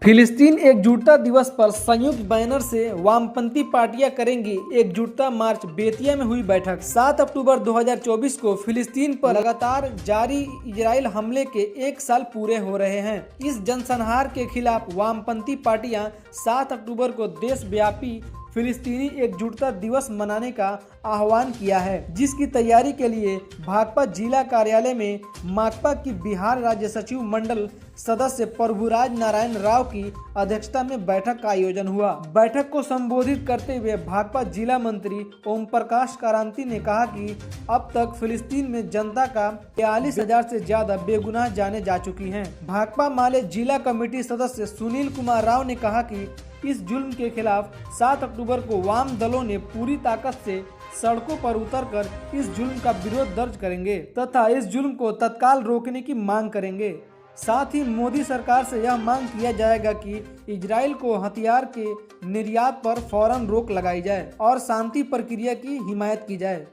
फिलिस्तीन एकजुटता दिवस पर संयुक्त बैनर से वामपंथी पार्टियां करेंगी एकजुटता मार्च। बेतिया में हुई बैठक। 7 अक्टूबर 2024 को फिलिस्तीन पर लगातार जारी इजराइल हमले के 1 साल पूरे हो रहे हैं। इस जनसंहार के खिलाफ वामपंथी पार्टियां 7 अक्टूबर को देशव्यापी फिलिस्तीनी एकजुटता दिवस मनाने का आह्वान किया है, जिसकी तैयारी के लिए भाकपा जिला कार्यालय में माकपा की बिहार राज्य सचिव मंडल सदस्य प्रभुराज नारायण राव की अध्यक्षता में बैठक का आयोजन हुआ। बैठक को संबोधित करते हुए भाकपा जिला मंत्री ओम प्रकाश कारांती ने कहा कि अब तक फिलिस्तीन में जनता का 42,000 से ज्यादा बेगुनाह जाने जा चुकी हैं। भाकपा माले जिला कमेटी सदस्य सुनील कुमार राव ने कहा कि इस जुल्म के खिलाफ 7 अक्टूबर को वाम दलों ने पूरी ताकत से सड़कों पर उतरकर इस जुल्म का विरोध दर्ज करेंगे तथा इस जुल्म को तत्काल रोकने की मांग करेंगे। साथ ही मोदी सरकार से यह मांग किया जाएगा कि इजराइल को हथियार के निर्यात पर फौरन रोक लगाई जाए और शांति प्रक्रिया की हिमायत की जाए।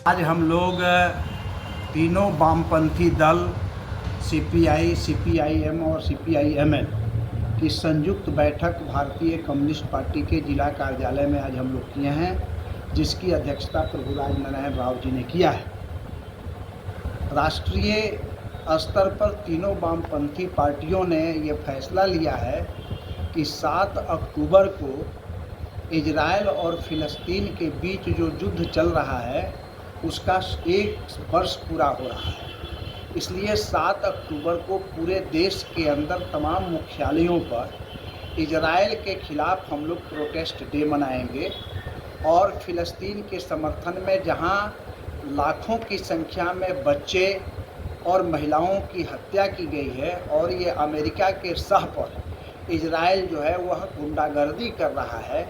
आज हम लोग तीनों वामपंथी दल सीपीआई, सीपीआईएम और सीपीआईएमएल की संयुक्त बैठक भारतीय कम्युनिस्ट पार्टी के जिला कार्यालय में आज हम लोग किए हैं, जिसकी अध्यक्षता प्रभुराज नारायण राव जी ने किया है। राष्ट्रीय स्तर पर तीनों वामपंथी पार्टियों ने ये फैसला लिया है कि 7 अक्टूबर को इजराइल और फिलिस्तीन के बीच जो युद्ध चल रहा है उसका 1 वर्ष पूरा हो रहा है। इसलिए 7 अक्टूबर को पूरे देश के अंदर तमाम मुख्यालयों पर इजराइल के खिलाफ हम लोग प्रोटेस्ट डे मनाएंगे और फिलिस्तीन के समर्थन में जहां लाखों की संख्या में बच्चे और महिलाओं की हत्या की गई है और ये अमेरिका के सह पर इजराइल जो है वह गुंडागर्दी कर रहा है,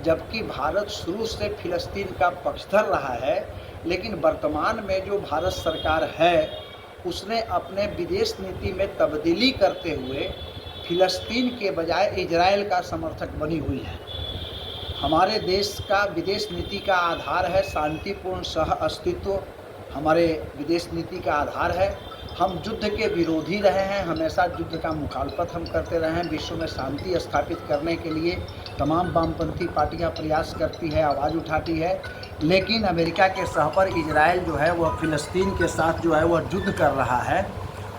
जबकि भारत शुरू से फिलिस्तीन का पक्षधर रहा है। लेकिन वर्तमान में जो भारत सरकार है उसने अपने विदेश नीति में तब्दीली करते हुए फिलिस्तीन के बजाय इजराइल का समर्थक बनी हुई है। हमारे देश का विदेश नीति का आधार है शांतिपूर्ण सह अस्तित्व। हमारे विदेश नीति का आधार है। हम युद्ध के विरोधी रहे हैं, हमेशा युद्ध का मुखालफत हम करते रहे हैं। विश्व में शांति स्थापित करने के लिए तमाम वामपंथी पार्टियां प्रयास करती है, आवाज़ उठाती है। लेकिन अमेरिका के सह पर इजराइल जो है वह फिलिस्तीन के साथ जो है वह युद्ध कर रहा है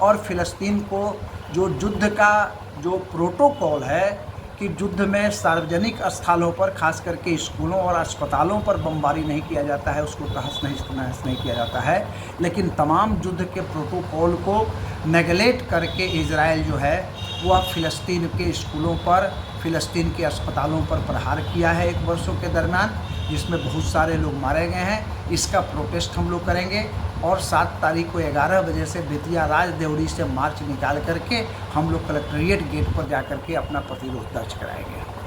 और फिलिस्तीन को जो युद्ध का जो प्रोटोकॉल है कि युद्ध में सार्वजनिक स्थलों पर खास करके स्कूलों और अस्पतालों पर बमबारी नहीं किया जाता है, उसको तहस नहस नहीं किया जाता है। लेकिन तमाम युद्ध के प्रोटोकॉल को नेगलेक्ट करके इजराइल जो है वह फिलिस्तीन के स्कूलों पर, फिलिस्तीन के अस्पतालों पर प्रहार किया है 1 वर्षों के दरमियान, जिसमें बहुत सारे लोग मारे गए हैं। इसका प्रोटेस्ट हम लोग करेंगे और 7 तारीख को 11 बजे से बेतिया राजदेवरी से मार्च निकाल करके हम लोग कलेक्ट्रेट गेट पर जा करके अपना प्रतिरोध दर्ज कराएंगे।